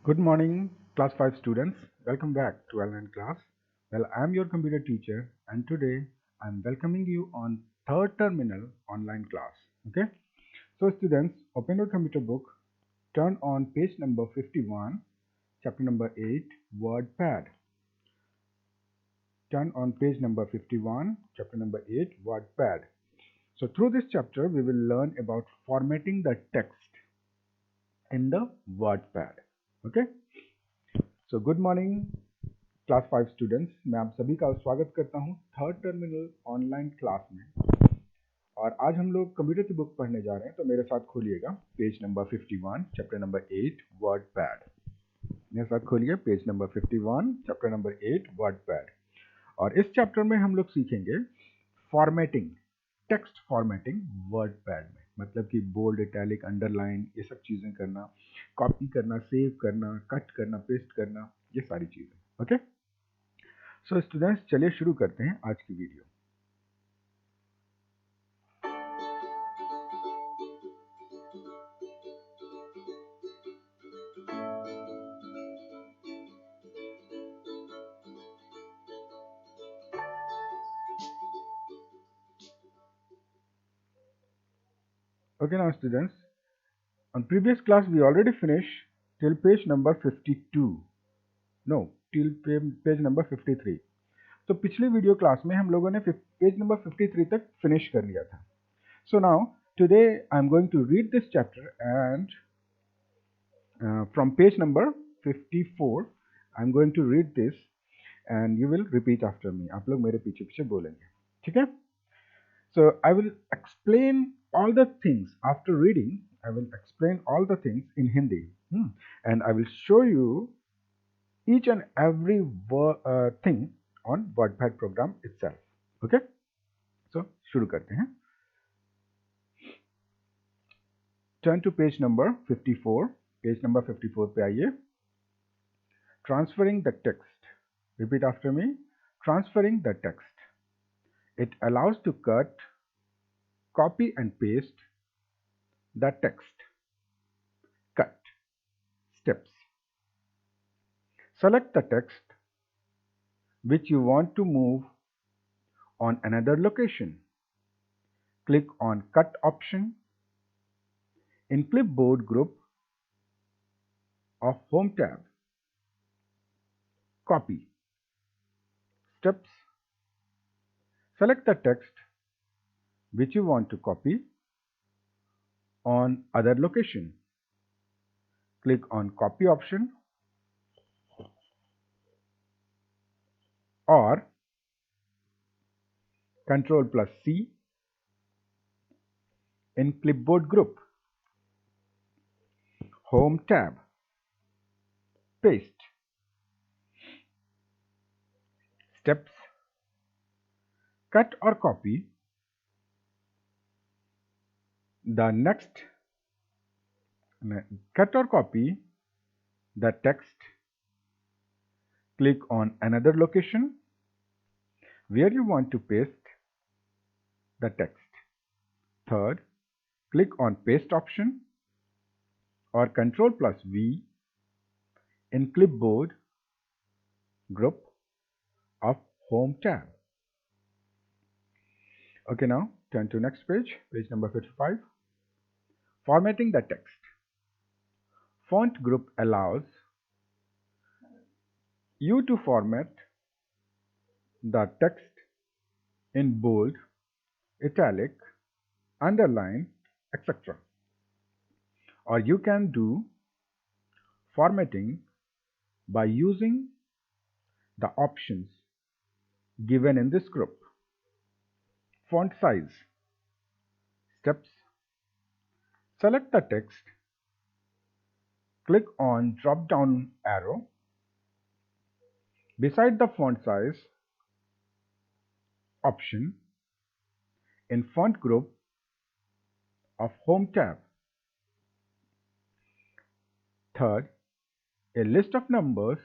Good morning, class 5 students. Welcome back to online class. Well, I'm your computer teacher, and today I'm welcoming you on third terminal online class. Okay, so students, open your computer book, turn on page number 51, chapter number 8, WordPad. Turn on page number 51, chapter number 8, WordPad. So, through this chapter, we will learn about formatting the text in the WordPad. Okay, so good morning, class 5 students. मैं आप सभी का स्वागत करता हूं third terminal online class में। और आज हम लोग कंप्यूटर की बुक पढ़ने जा रहे हैं, तो मेरे साथ खोलिएगा page number 51 chapter number 8 WordPad. मेरे साथ खोलिए page number 51 chapter number 8 WordPad. और इस चैप्टर में हम लोग सीखेंगे formatting, text formatting WordPad में। मतलब कि बोल्ड, इटैलिक, अंडरलाइन, ये सब चीज़ें करना, कॉपी करना, सेव करना, कट करना, पेस्ट करना, ये सारी चीज़ें। ओके, सो स्टूडेंट्स, चलिए शुरू करते हैं आज की video. Okay, now students, on previous class we already finished till page number 52. No, till page number 53. तो पिछली वीडियो क्लास में हम लोगों ने पेज नंबर 53 तक फिनिश कर लिया था। So now today I am going to read this chapter and from page number 54 I am going to read this and you will repeat after me. आप लोग मेरे पीछे पीछे बोलेंगे, ठीक है? So I will explain all the things after reading. I will explain all the things in Hindi, and I will show you each and every thing on WordPad program itself. Okay? So शुरू करते हैं. Turn to page number 54. Page number 54 पे आइए. Transferring the text. Repeat after me. Transferring the text. It allows to cut, copy and paste the text. Cut. Steps. Select the text which you want to move on another location. Click on Cut option in Clipboard group of Home tab. Copy. Steps. Select the text which you want to copy on other location. Click on Copy option or Ctrl plus C in Clipboard group. Home tab. Paste. Steps. Cut or copy the text. Click on another location where you want to paste the text. Third, click on Paste option or Ctrl plus V in Clipboard group of Home tab. Okay, now turn to next page, page number 55. Formatting the text. Font group allows you to format the text in bold, italic, underline, etc. Or you can do formatting by using the options given in this group. Font size. Steps. Select the text. Click on drop down arrow. Beside the font size option in font group of Home tab. Third, a list of numbers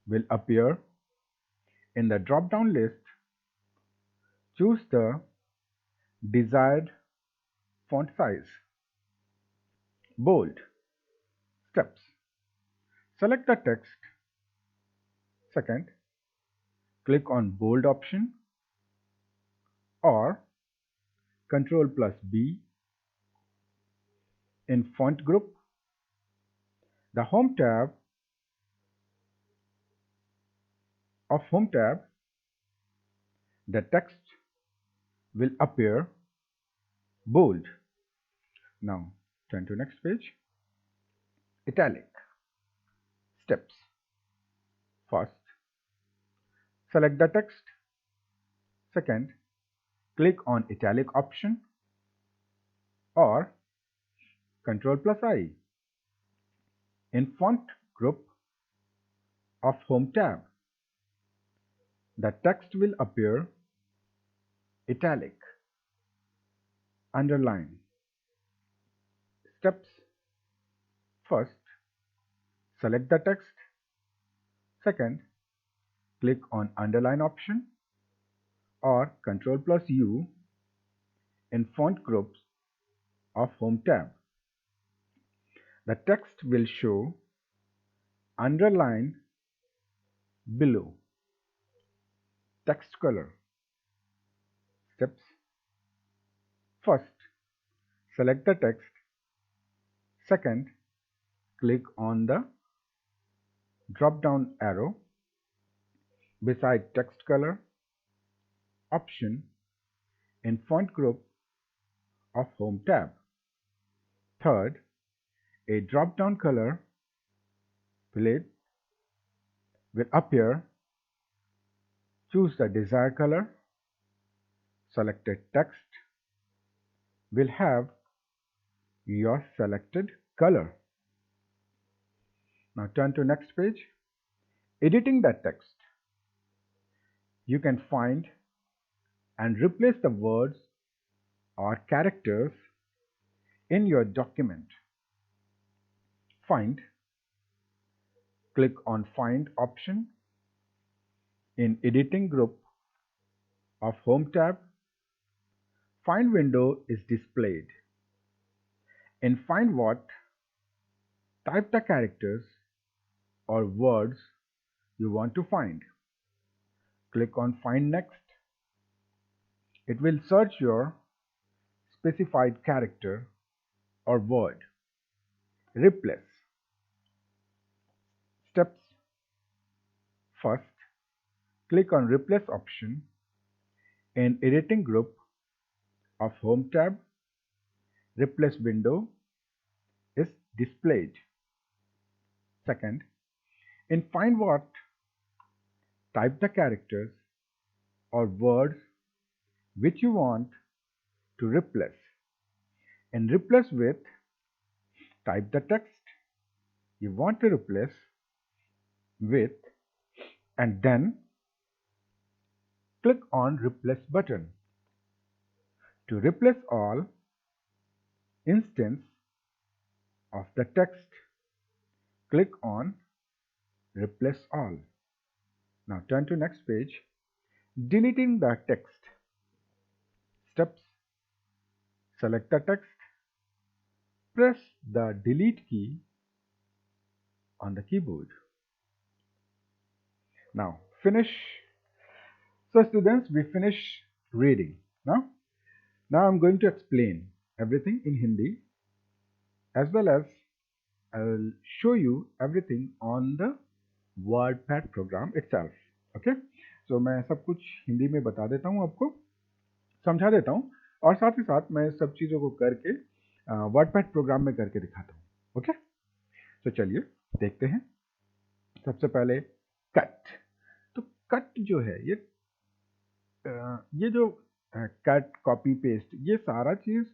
will appear in the drop down list. Choose the desired font size. Bold. Steps. Select the text. Second, click on bold option or Ctrl plus B. In font group, the Home tab the text will appear bold. Now turn to next page. Italic. Steps. First, select the text. Second, click on italic option or Ctrl plus I. In font group of Home tab, the text will appear italic, underline. Steps. First, select the text. Second, click on underline option or Ctrl plus U in font groups of Home tab. The text will show underline below. Text color. Steps. First, select the text. Second, click on the drop-down arrow beside text color option in font group of Home tab. Third, a drop-down color palette will appear. Choose the desired color. Selected text will have your selected color. Now turn to next page. Editing that text. You can find and replace the words or characters in your document. Find. Click on Find option in Editing group of Home tab. Find window is displayed. In Find What, type the characters or words you want to find. Click on Find Next. It will search your specified character or word. Replace. Steps. First, click on Replace option in Editing group of Home tab. Replace window is displayed. Second, in Find What, type the characters or words which you want to replace. In Replace With, type the text you want to replace with and then click on Replace button. To replace all instance of the text, click on Replace All. Now turn to next page. Deleting the text. Steps. Select the text. Press the Delete key on the keyboard. Now finish. So students, we finish reading. Now I'm going to explain everything in Hindi as well as I will show you everything on the WordPad program itself. Okay? So मैं सब कुछ हिंदी में बता देता हूँ, आपको समझा देता हूँ और साथ ही साथ मैं सब चीज़ों को करके WordPad प्रोग्राम में करके दिखाता हूँ. ओके? तो चलिए देखते हैं. सबसे पहले कट. तो कट जो है ये जो कट, कॉपी, पेस्ट, ये सारा चीज़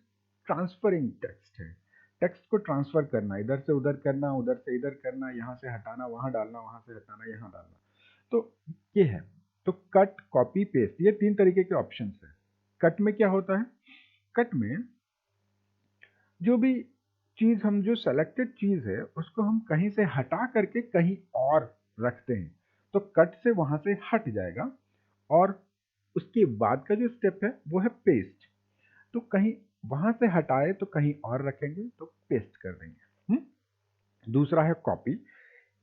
ट्रांसफरिंग टेक्स्ट है. टेक्स्ट को ट्रांसफर करना, इधर से उधर करना, उधर से इधर करना, यहाँ से हटाना, वहाँ डालना, वहाँ से हटाना, यहाँ डालना. तो ये है. तो कट, कॉपी, पेस्ट, ये 3 तरीके के ऑप्शंस हैं. कट में क्या होता है? कट में जो भी चीज़ हम जो सेलेक्टेड चीज़ है उसको हम कहीं से हटा करके कहीं और रखते हैं, तो कट से वहाँ से हट जाएगा और उसके बाद का जो स्टेप है वो है पेस्ट. तो कहीं वहाँ से हटाए तो कहीं और रखेंगे तो पेस्ट कर देंगे. दूसरा है कॉपी.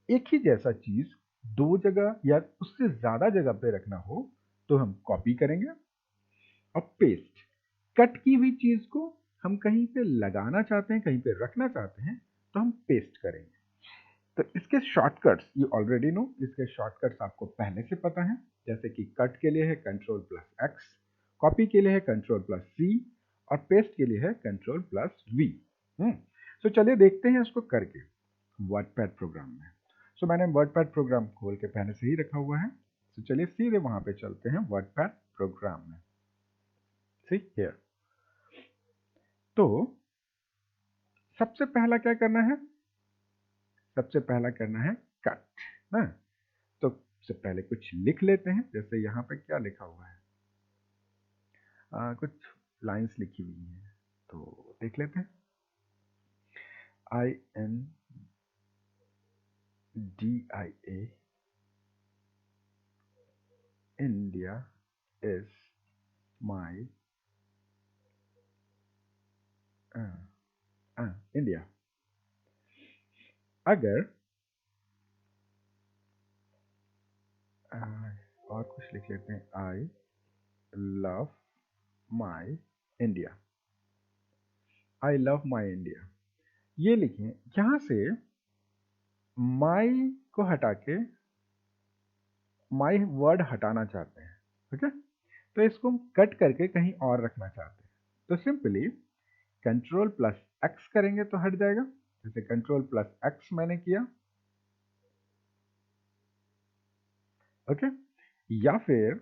एक ही जैसा चीज दो जगह या उससे ज्यादा जगह पे रखना हो तो हम कॉपी करेंगे। और पेस्ट, कट की हुई चीज को हम कहीं पे लगाना चाहते हैं, कहीं पे रखना चाहते हैं, तो हम पेस्ट करेंगे। तो इसके शॉर्टकट्स यू ऑलरेडी नो, इसके शॉर्टकट्स आपको पहले से पता है। जैसे कि कट के लिए है कंट्रोल प्लस एक्स, कॉपी के लिए है कंट्रोल प्लस सी, और पेस्ट के लिए है कंट्रोल प्लस वी। तो चलिए देखते हैं इसको करके वर्डपैड प्रोग्राम में। सो मैंने वर्डपैड प्रोग्राम खोल के पहले से ही रखा हुआ है। तो चलिए सीधे वहां पे चलते हैं वर्डपैड प्रोग्राम में। See here. तो सबसे पहला क्या करना है, सबसे पहला करना है कट ना। तो सबसे पहले कुछ लिख लेते हैं। जैसे यहाँ पे क्या लिखा हुआ है, कुछ लाइंस लिखी हुई हैं, तो देख लेते हैं। INDIA India is my India. अगर और कुछ लिख लेते हैं, I love my India, I love my India, ये लिखें। यहां से माई को हटा के माई वर्ड हटाना चाहते हैं, ओके। तो इसको हम कट करके कहीं और रखना चाहते हैं, तो सिंपली कंट्रोल प्लस एक्स करेंगे तो हट जाएगा। जैसे कंट्रोल प्लस एक्स मैंने किया, ओके। या फिर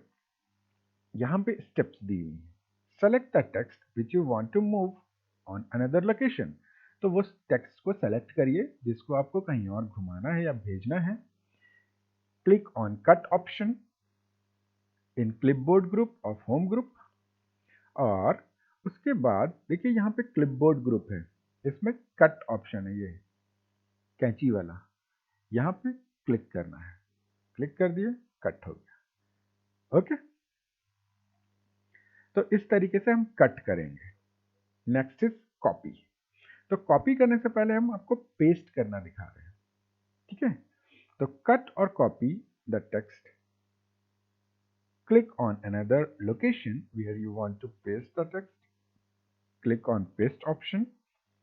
यहां पे स्टेप्स दी हुई हैं, select the text which you want to move on another location. तो वो टेक्स्ट को सेलेक्ट करिए जिसको आपको कहीं और घुमाना है या भेजना है। Click on cut option in clipboard group of home group. और उसके बाद देखिए यहाँ पे क्लिपबोर्ड ग्रुप है, इसमें कट ऑप्शन है, ये कैंची वाला, यहाँ पे क्लिक करना है। क्लिक कर दिए, कट हो गया, ओके। तो इस तरीके से हम कट करेंगे। Next is copy. तो कॉपी करने से पहले हम आपको पेस्ट करना दिखा रहे हैं, ठीक है। तो cut or copy the text, click on another location where you want to paste the text, click on paste option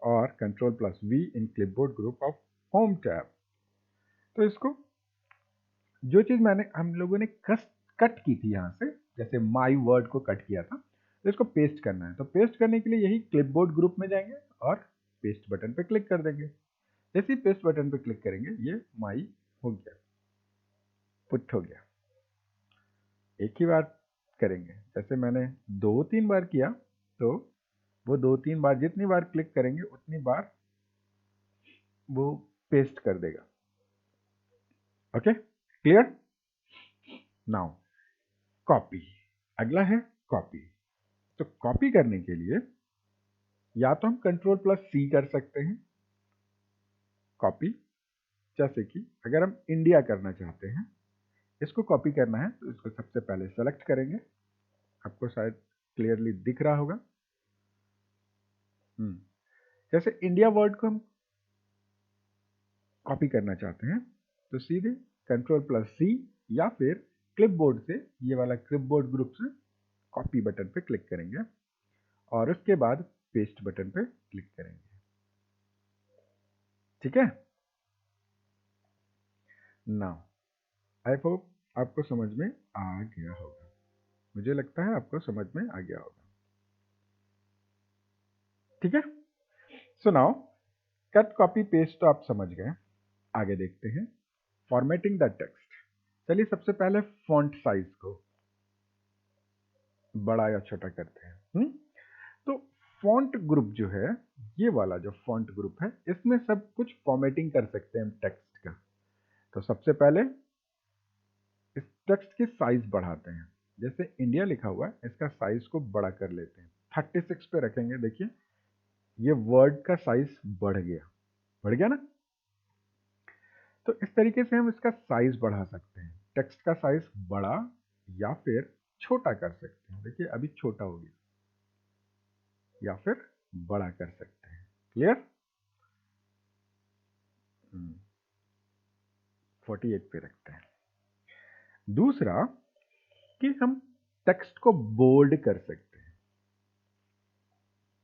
or control plus V in clipboard group of home tab. तो इसको जो चीज मैंने हम लोगों ने कट की थी यहाँ से, जैसे माई वर्ड को कट किया था, तो इसको पेस्ट करना है। तो पेस्ट करने के लिए यही क्लिपबोर्ड ग्रुप में जाएंगे और पेस्ट बटन पे क्लिक कर देंगे। जैसे ही पेस्ट बटन पे क्लिक करेंगे ये माई हो गया, पुट हो गया। एक ही बार करेंगे, जैसे मैंने 2-3 बार किया, तो वो 2-3 बार जितनी बार क्लिक करेंगे उतनी बार वो पेस्ट कर देगा, ओके क्लियर। नाउ कॉपी, अगला है कॉपी। तो कॉपी करने के लिए या तो हम कंट्रोल प्लस सी कर सकते हैं कॉपी। जैसे कि अगर हम इंडिया करना चाहते हैं, इसको कॉपी करना है, तो इसको सबसे पहले सेलेक्ट करेंगे। आपको शायद क्लियरली दिख रहा होगा। जैसे इंडिया वर्ड को हम कॉपी करना चाहते हैं, तो सीधे कंट्रोल प्लस सी या फिर क्लिपबोर्ड से, ये वाला क्लिपबोर्ड ग्रुप से कॉपी बटन पे क्लिक करेंगे और उसके बाद पेस्ट बटन पे क्लिक करेंगे, ठीक है। नाउ आई होप आपको समझ में आ गया होगा, मुझे लगता है आपको समझ में आ गया होगा, ठीक है। So now cut copy paste तो आप समझ गए। आगे देखते हैं फॉर्मेटिंग द टेक्स्ट। चलिए सबसे पहले फॉन्ट साइज को बड़ा या छोटा करते हैं। तो फॉन्ट ग्रुप जो है, ये वाला जो फॉन्ट ग्रुप है, इसमें सब कुछ फॉर्मेटिंग कर सकते हैं हम टेक्स्ट का। तो सबसे पहले इस टेक्स्ट की साइज बढ़ाते हैं। जैसे इंडिया लिखा हुआ है, इसका साइज को बड़ा कर लेते हैं, 36 पे रखेंगे। देखिए ये वर्ड का साइज बढ़ गया, बढ़ गया ना। तो इस तरीके से हम इसका साइज बढ़ा सकते हैं, टेक्स्ट का साइज बड़ा या फिर छोटा कर सकते हैं। देखिए अभी छोटा हो गया, या फिर बड़ा कर सकते हैं। क्लियर। 48 पे रखते हैं। दूसरा कि हम टेक्स्ट को बोल्ड कर सकते हैं।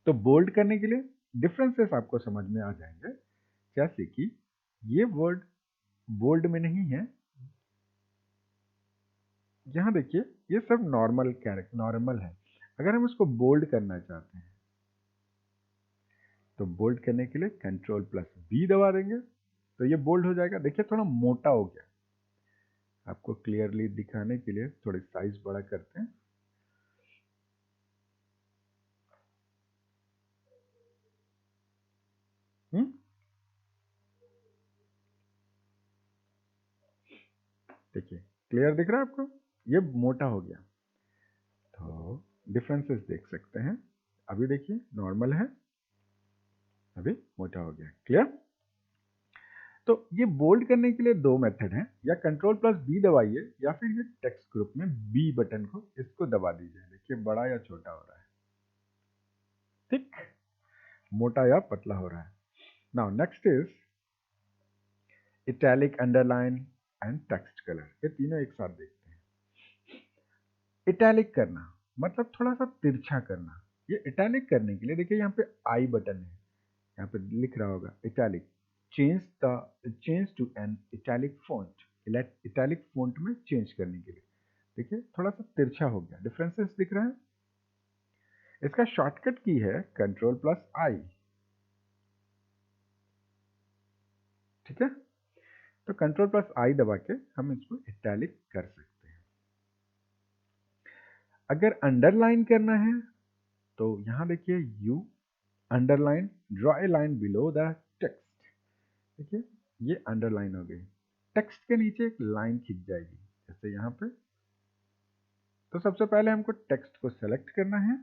तो बोल्ड करने के लिए डिफरेंसेस आपको समझ में आ जाएंगे, जैसे कि ये वर्ड बोल्ड में नहीं है। यहां देखिए ये सब नॉर्मल है। अगर हम इसको बोल्ड करना चाहते हैं तो बोल्ड करने के लिए Ctrl+V दबा देंगे तो ये बोल्ड हो जाएगा। देखिए थोड़ा मोटा हो गया। आपको क्लियरली दिखाने के लिए थोड़ी साइज बड़ा करते हैं। देखिए क्लियर दिख रहा है आपको, ये मोटा हो गया। तो डिफरेंसेस देख सकते हैं। अभी देखिए नॉर्मल है, अभी मोटा हो गया। क्लियर? तो ये बोल्ड करने के लिए दो मेथड हैं, या Ctrl+B दबाइए या फिर ये टेक्स्ट ग्रुप में B बटन को इसको दबा दीजिए। देखिए बड़ा या छोटा हो रहा है, ठीक, मोटा या पतला हो रहा है। Now next is italic, underline and text colour. ये तीनों एक साथ देखते हैं। इटैलिक करना मतलब थोड़ा सा तिरछा करना। ये इटैलिक करने के लिए देखिए यहाँ पे आई बटन है, यहाँ पे लिख रहा होगा italic, change to an italic font. Italic font में चेंज करने के लिए देखिए थोड़ा सा तिरछा हो गया। डिफरेंसेस दिख रहा है। इसका शॉर्टकट की है Ctrl+I, ठीक है। तो Ctrl+I दबा के हम इसको इटैलिक कर सकते हैं। अगर अंडरलाइन करना है तो यहां देखिए you underline, draw a line below the text. देखिए ये अंडरलाइन हो गई, टेक्स्ट के नीचे एक लाइन खिंच जाएगी जैसे यहाँ पे। तो सबसे पहले हमको टेक्स्ट को सेलेक्ट करना है,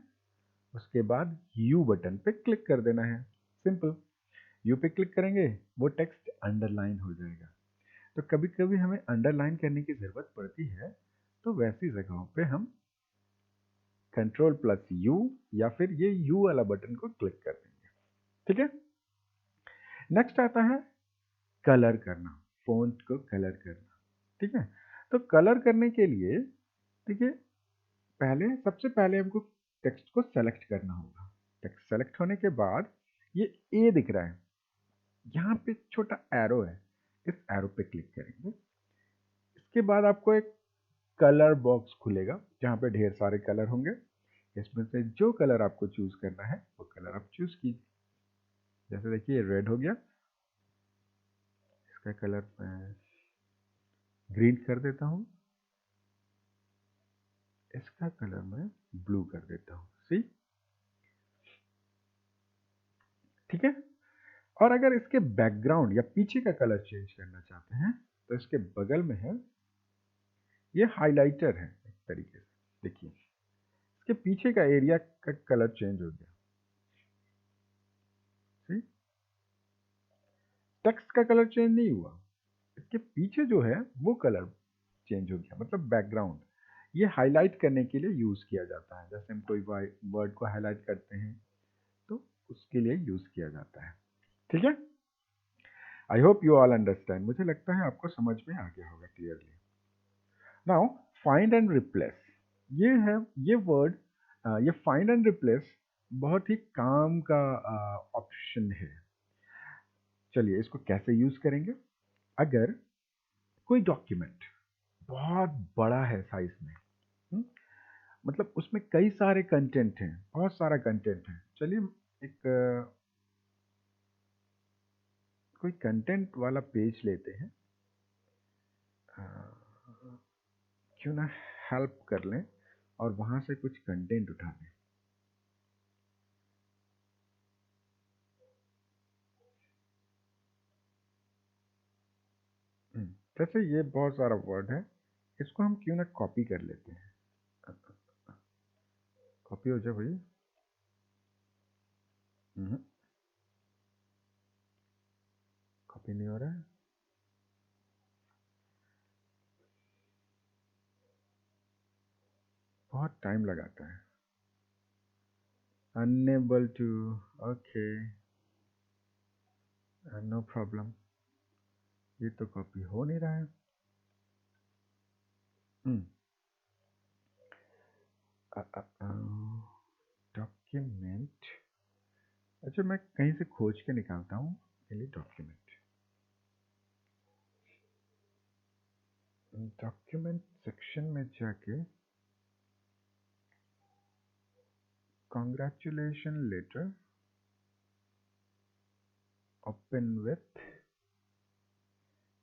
उसके बाद यू बटन पे क्लिक कर देना है। सिंपल, यू पे क्लिक करेंगे वो टेक्स्ट अंडरलाइन हो जाएगा। तो कभी कभी हमें अंडरलाइन करने की जरूरत पड़ती है, तो वैसी जगहों पे हम Ctrl+U या फिर ये U वाला बटन को क्लिक कर देंगे, ठीक है। नेक्स्ट आता है कलर करना, फॉन्ट को कलर करना, ठीक है। तो कलर करने के लिए देखिए सबसे पहले हमको टेक्स्ट को सेलेक्ट करना होगा। टेक्स्ट सेलेक्ट होने के बाद ये ए दिख रहा है, यहाँ पे छोटा एरो है, इस एरो पे क्लिक करेंगे। इसके बाद आपको एक कलर बॉक्स खुलेगा जहाँ पे ढेर सारे कलर होंगे। इसमें से जो कलर आपको चूज करना है वो कलर आप चूज कीजिए। जैसे देखिए रेड हो गया, इसका कलर मैं ग्रीन कर देता हूँ, इसका कलर मैं ब्लू कर देता हूँ। सी, ठीक है। और अगर इसके बैकग्राउंड या पीछे का कलर चेंज करना चाहते हैं तो इसके बगल में है ये हाइलाइटर है, एक तरीके से देखिए इसके पीछे का एरिया का कलर चेंज हो गया। सी, टेक्स्ट का कलर चेंज नहीं हुआ, इसके पीछे जो है वो कलर चेंज हो गया, मतलब बैकग्राउंड। ये हाईलाइट करने के लिए यूज किया जाता है। जैसे हम कोई वर्ड को हाईलाइट करते हैं तो उसके लिए यूज किया जाता है, ठीक है। I hope you all understand. मुझे लगता है आपको समझ में आ गया होगा clearly. Now find and replace, ये है ये वर्ड, ये फाइंड एंड रिप्लेस बहुत ही काम का ऑप्शन है। चलिए इसको कैसे यूज करेंगे। अगर कोई डॉक्यूमेंट बहुत बड़ा है साइज में, हुँ? मतलब उसमें कई सारे कंटेंट हैं, बहुत सारा कंटेंट है। चलिए एक कोई कंटेंट वाला पेज लेते हैं, अ, क्यों ना हेल्प कर लें और वहां से कुछ कंटेंट उठा लें। जैसे ये बहुत सारा वर्ड है, इसको हम क्यों ना कॉपी कर लेते हैं। कॉपी हो जाए भाई। कॉपी नहीं हो रहा है, बहुत टाइम लगाता है। Unable to, okay, no problem. ये तो कॉपी हो नहीं रहा है। डॉक्यूमेंट, अच्छा मैं कहीं से खोज के निकालता हूँ। पहले डॉक्यूमेंट सेक्शन में जाके कॉन्ग्रेचुलेशन लेटर ओपन विथ,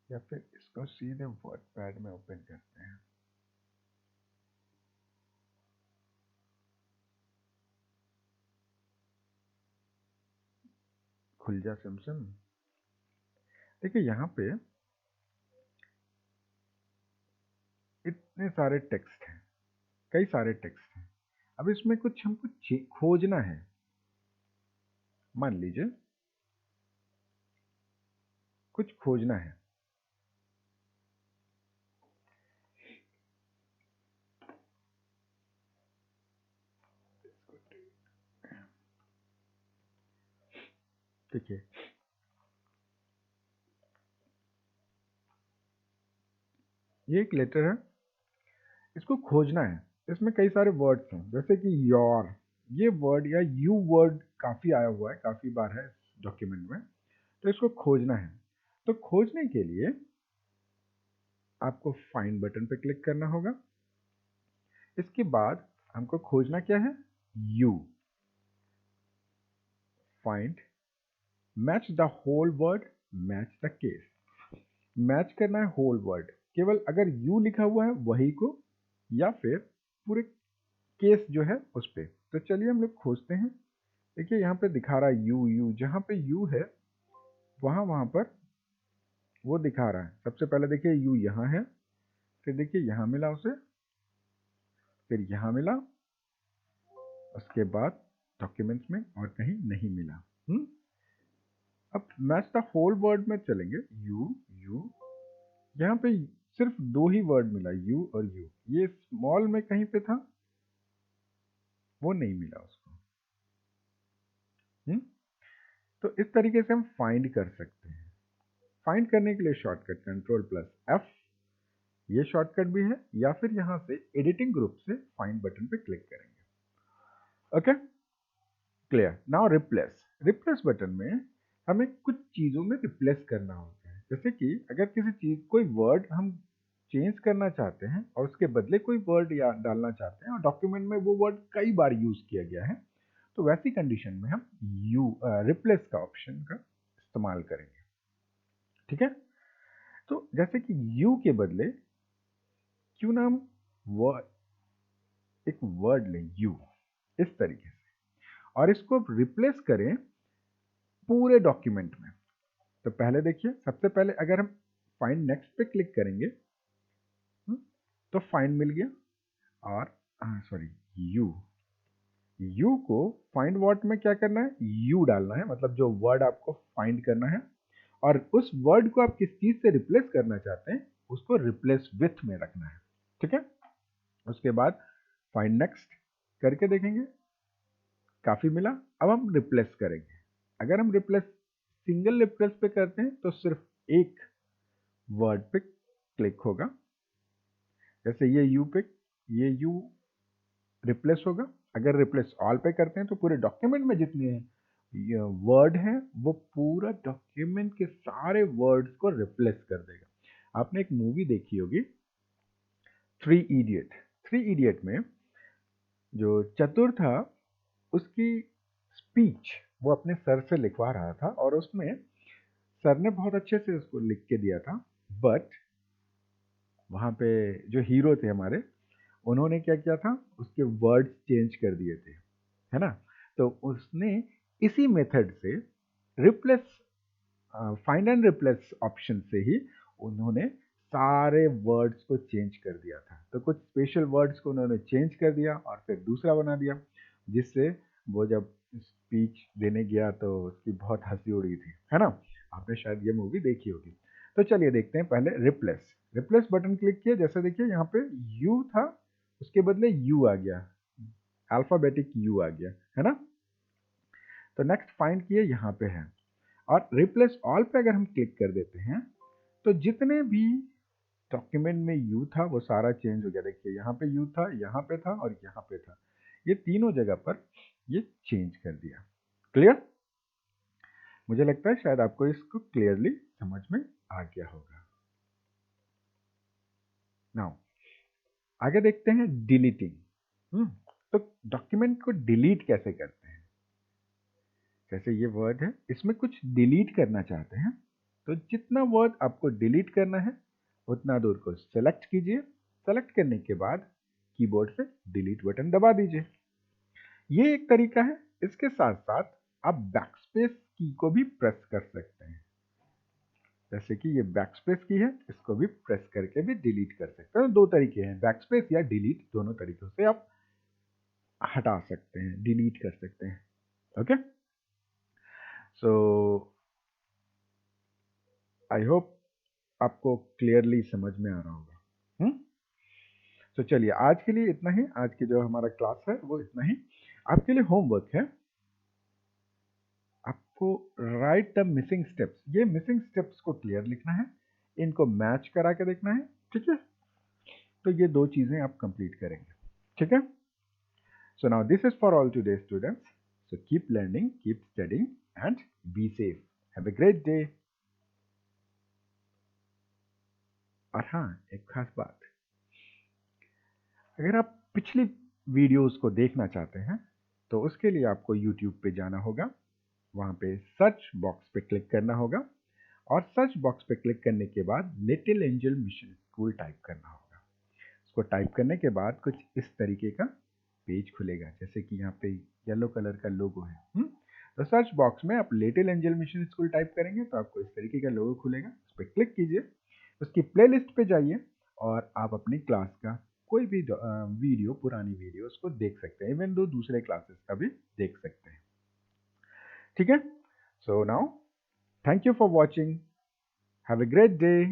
या फिर इसको सीधे वर्डपैड में ओपन करते हैं। खुल जा सिमसिम। देखिए यहाँ पे इतने सारे टेक्स्ट हैं, कई सारे टेक्स्ट हैं। अब इसमें कुछ हमको खोजना है। मान लीजिए कुछ खोजना है, देखिए ये एक लेटर है, इसको खोजना है। इसमें कई सारे वर्ड्स हैं, जैसे कि योर, ये वर्ड या यू वर्ड काफ़ी आया हुआ है, काफ़ी बार है इस डॉक्यूमेंट में। तो इसको खोजना है। तो खोजने के लिए आपको फाइंड बटन पे क्लिक करना होगा। इसके बाद हमको खोजना क्या है, U. Find, match the whole word, match the case. Match करना है होल वर्ड, केवल अगर यू लिखा हुआ है वही को, या फिर पूरे केस जो है उस पे। तो चलिए हम लोग खोजते हैं। देखिए यहाँ पे दिखा रहा है यू, यू जहाँ पे यू है वहाँ पर वो दिखा रहा है। सबसे पहले देखिए यू यहाँ है, फिर देखिए यहाँ मिला उसे, फिर यहाँ मिला, उसके बाद डॉक्यूमेंट्स में और कहीं नहीं मिला। अब मैच द होल वर्ड में चलेंगे, यू यू, यहाँ पे सिर्फ दो ही वर्ड मिला, यू और यू। ये स्मॉल में कहीं पे था, वो नहीं मिला उसको। तो इस तरीके से हम फाइंड कर सकते हैं। फाइंड करने के लिए शॉर्टकट Ctrl+F, ये शॉर्टकट भी है, या फिर यहाँ से एडिटिंग ग्रुप से फाइंड बटन पे क्लिक करेंगे। Okay, clear. Now replace. Replace button में हमें कुछ चीज़ों में रिप्लेस करना होता है। जैसे कि अगर किसी चीज़, कोई वर्ड हम चेंज करना चाहते हैं और उसके बदले कोई वर्ड या डालना चाहते हैं और डॉक्यूमेंट में वो वर्ड कई बार यूज किया गया है, तो वैसी कंडीशन में हम रिप्लेस का ऑप्शन का इस्तेमाल करेंगे। ठीक है, तो जैसे कि यू के बदले क्यों ना हम एक वर्ड लें यू, इस तरीके से, और इसको रिप्लेस करें पूरे डॉक्यूमेंट में। तो पहले देखिए, सबसे पहले अगर हम फाइंड नेक्स्ट पे क्लिक करेंगे तो फाइंड मिल गया, और सॉरी यू, यू को फाइंड व्हाट में क्या करना है, यू डालना है, मतलब जो वर्ड आपको फाइंड करना है, और उस वर्ड को आप किस चीज से रिप्लेस करना चाहते हैं उसको रिप्लेस विथ में रखना है। ठीक है, उसके बाद फाइंड नेक्स्ट करके देखेंगे, काफी मिला। अब हम रिप्लेस करेंगे। अगर हम रिप्लेस सिंगल रिप्लेस पे करते हैं तो सिर्फ एक वर्ड पे क्लिक होगा, जैसे ये यू पे, ये यू रिप्लेस होगा। अगर रिप्लेस ऑल पे करते हैं तो पूरे डॉक्यूमेंट में जितने वर्ड हैं वो पूरा डॉक्यूमेंट के सारे वर्ड्स को रिप्लेस कर देगा। आपने एक मूवी देखी होगी, थ्री इडियट। थ्री इडियट में जो चतुर था, उसकी स्पीच वो अपने सर से लिखवा रहा था, और उसमें सर ने बहुत अच्छे से उसको लिख के दिया था, बट वहाँ पे जो हीरो थे हमारे, उन्होंने क्या किया था, उसके वर्ड्स चेंज कर दिए थे, है ना। तो उसने इसी मेथड से replace, find and replace option से ही उन्होंने सारे वर्ड्स को चेंज कर दिया था। तो कुछ स्पेशल वर्ड्स को उन्होंने चेंज कर दिया और फिर दूसरा बना दिया, जिससे वो जब स्पीच देने गया तो उसकी बहुत हंसी उड़ी थी, है ना। आपने शायद ये मूवी देखी होगी। तो चलिए देखते हैं पहले रिप्लेस। रिप्लेस बटन क्लिक किया, जैसे देखिए यहाँ पे यू था, उसके बदले यू आ गया, अल्फाबेटिक यू आ गया, है ना। तो नेक्स्ट फाइंड किए, यहाँ पे है, और रिप्लेस ऑल पे अगर हम क्लिक कर देते हैं तो जितने भी डॉक्यूमेंट में यू था वो सारा चेंज हो गया। देखिए यहाँ पे यू था, यहाँ पे था और यहाँ पे था, ये तीनों जगह पर ये चेंज कर दिया। क्लियर? मुझे लगता है शायद आपको इसको क्लियरली समझ में आ गया होगा। नाउ आगे देखते हैं डिलीटिंग। तो डॉक्यूमेंट को डिलीट कैसे करते हैं? जैसे ये वर्ड है, इसमें कुछ डिलीट करना चाहते हैं, तो जितना वर्ड आपको डिलीट करना है उतना दूर को सेलेक्ट कीजिए। सेलेक्ट करने के बाद कीबोर्ड से डिलीट बटन दबा दीजिए। ये एक तरीका है। इसके साथ साथ आप बैकस्पेस की को भी प्रेस कर सकते हैं। जैसे कि ये बैकस्पेस की है, इसको भी प्रेस करके भी डिलीट कर सकते हैं। दो तरीके हैं, बैकस्पेस या डिलीट, दोनों तरीकों से आप हटा सकते हैं, डिलीट कर सकते हैं। ओके, सो आई होप आपको क्लियरली समझ में आ रहा होगा। तो चलिए आज के लिए इतना ही। आज की जो हमारा क्लास है वो इतना ही। आपके लिए होमवर्क है, आपको राइट द मिसिंग स्टेप्स। ये मिसिंग स्टेप्स को क्लियर लिखना है, इनको मैच करा के देखना है। ठीक है, तो ये दो चीजें आप कंप्लीट करेंगे। ठीक है, so now this is for all today students. So keep learning, keep studying and be safe. Have a great day. और हाँ, एक खास बात, अगर आप पिछली वीडियोस को देखना चाहते हैं तो उसके लिए आपको YouTube पे जाना होगा। वहाँ पे सर्च बॉक्स पे क्लिक करना होगा और सर्च बॉक्स पे क्लिक करने के बाद little angel mission school type करना होगा। उसको टाइप करने के बाद कुछ इस तरीके का पेज खुलेगा, जैसे कि यहाँ पे येलो कलर का लोगो है। तो सर्च बॉक्स में आप little angel mission school type करेंगे तो आपको इस तरीके का लोगो खुलेगा। उस पर क्लिक कीजिए, उसकी प्लेलिस्ट पे जाइए और आप अपनी क्लास का कोई भी वीडियो, पुरानी वीडियो उसको देख सकते हैं। इवन दो दूसरे क्लासेस का भी देख सकते हैं। ठीक है, so now thank you for watching. Have a great day.